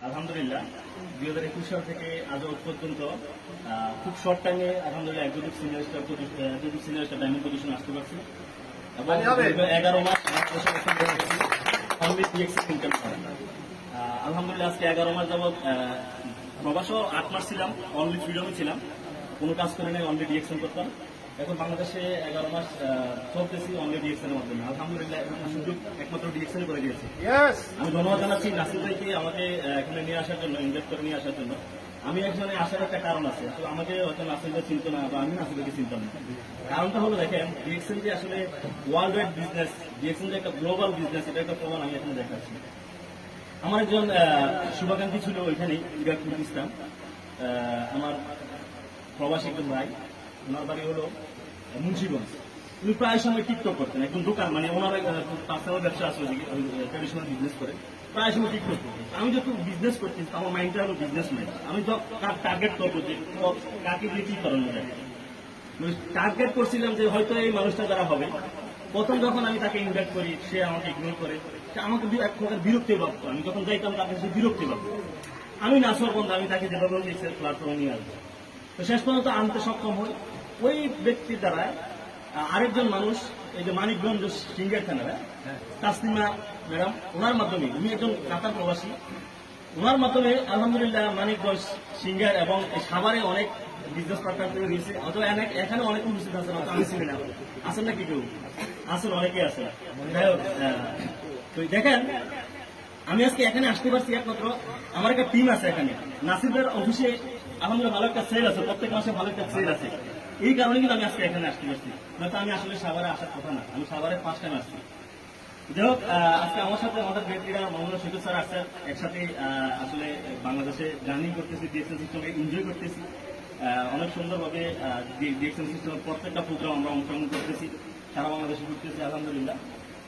আলহামদুলিল্লাহ 2021 সাল থেকে আজ পর্যন্ত খুব শর্ট টাইমে আলহামদুলিল্লাহ executive senior star diamond position আসতে পারছি এবং 11 মাস আলহামদুলিল্লাহ আজকে 11 মাস যাবৎ প্রবাসও 8 মাস ছিলাম, অনলি ফ্রিডমে ছিলাম, কোনো কাজ করে নাই, অনলি ডিএক্সএন করতাম। এখন বাংলাদেশে 11 মাস চলতেছি অনলি ডিএক্সএনের মাধ্যমে। আলহামদুলিল্লাহ সুযোগ একমাত্র ডিএক্সএন করে দিয়েছি। আমি ধন্যবাদ জানাচ্ছি নাসির ভাইকে আমাকে এখানে নিয়ে আসার জন্য, ইনভেস্ট করে নিয়ে আসার জন্য। আমি একজনে আসার একটা কারণ আছে, আসলে আমাকে হয়তো নাসির ভাই চিনত না বা আমি নাসির ভাইকে চিনতাম না। কারণটা হলো দেখেন, ডিএক্সএন যে আসলে ওয়ার্ল্ড ওয়াইড বিজনেস, ডিএক্সএন যে একটা গ্লোবাল বিজনেস, এটা একটা প্রমাণ আমি এখানে দেখাচ্ছি। আমার একজন শুভাকাঙ্ক্ষী ছিল ওইখানেই, ইরাক ইসলাম, আমার প্রবাসী একজন ভাই, ওনার বাড়ি হলো মুন্সিগঞ্জ। উনি প্রায় সময় টিকটক করতেন, একজন দোকান মানে ওনার পার্সোনাল ব্যবসা আছে, ট্রেডিশনাল বিজনেস করে, প্রায় সময় টিকটক করতেন। আমি যখন বিজনেস করছি আমার মাইন্ডটা হলো বিজনেস মাইন্ড। আমি কার টার্গেট করবো যে কাকে দিয়ে কি করানো যায়, টার্গেট করছিলাম যে হয়তো এই মানুষটা দ্বারা হবে। প্রথম যখন আমি তাকে ইনভাইট করি, সে আমাকে ইগনোর করে, আমাকে এক প্রকার বিরক্তি ভাবতো। আমি যখন যাইতাম তার কাছে বিরক্তি ভাবতো। আমি নাসর বন্ধু, আমি তাকে যেভাবে প্ল্যাটফর্মে নিয়ে আসবো, তো শেষ পর্যন্ত আনতে সক্ষম হই। ওই ব্যক্তির দ্বারা আরেকজন মানুষ, এই যে মানিকগঞ্জ সিঙ্গার থানার তাসলিমা ম্যাডাম, ওনার মাধ্যমে, উনি একজন কাতার প্রবাসী, ওনার মাধ্যমে আলহামদুলিল্লাহ মানিকগঞ্জ সিঙ্গার এবং সাভারে অনেক বিজনেস পার্টনার করে দিয়েছে। অথবা এখানে অনেক উপস্থিত আছেন, হয়তো আমি চিনি না, আসেন না কি কেউ আসেন, অনেকেই আছে। যাই হোক, তো দেখেন আমি আজকে এখানে আসতে পারছি একমাত্র আমার একটা টিম আছে এখানে। নাসিরের অফিসে আলহামদুলিল্লাহ ভালো একটা সেল আছে, প্রত্যেক মাসে ভালো একটা সেল আছে। এই কারণে কিন্তু আমি আজকে এখানে আসতে পারছি, নয়তো আমি আসলে সাভারে আসার কথা না। আমি সাভারে ফার্স্ট টাইম আসছি। যাই হোক, আজকে আমার সাথে আমাদের ব্যক্তিরা মোহাম্মদ শহীদ স্যার আসছেন, একসাথে আসলে বাংলাদেশে জার্নি করতেছি, ডিএক্সএন সিস্টেমে এনজয় করতেছি। অনেক সুন্দরভাবে ডিএক্সএন সিস্টেমের প্রত্যেকটা প্রোগ্রাম আমরা অংশগ্রহণ করতেছি, সারা বাংলাদেশে ঘুরতেছি আলহামদুলিল্লাহ।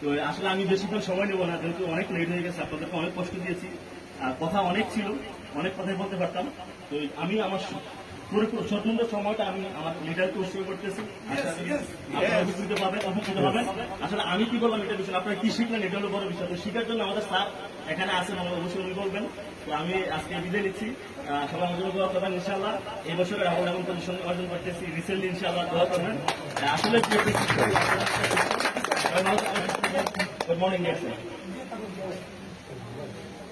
তো আসলে আমি বেশিক্ষণ সময় নেবো না, যেহেতু অনেক লেট হয়ে গেছে, আপনাদেরকে অনেক কষ্ট দিয়েছি, আর কথা অনেক ছিল, অনেক কথাই বলতে পারতাম। তো আমি আমার স্বতন্ত্র সময়টা আমি আমার লিডারকে উৎসর্গ করতেছি। উপকৃত হবেন। আসলে আমি কি বললাম এটা বিষয়, আপনারা কি শিখলেন এটা হলো বড় বিষয়। তো শিখার জন্য আমাদের স্যার এখানে আছেন, আমরা অবশ্যই উনি বলবেন। তো আমি আজকে বিদায় নিচ্ছি, সবাই আমাদের দোয়া করবেন ইনশাআল্লাহ। এই বছর রাহুল এমন পজিশন অর্জন করতেছি, রিসেন্টলি ইনশাআল্লাহ দোয়া করবেন। আসলে গুড মর্নিং।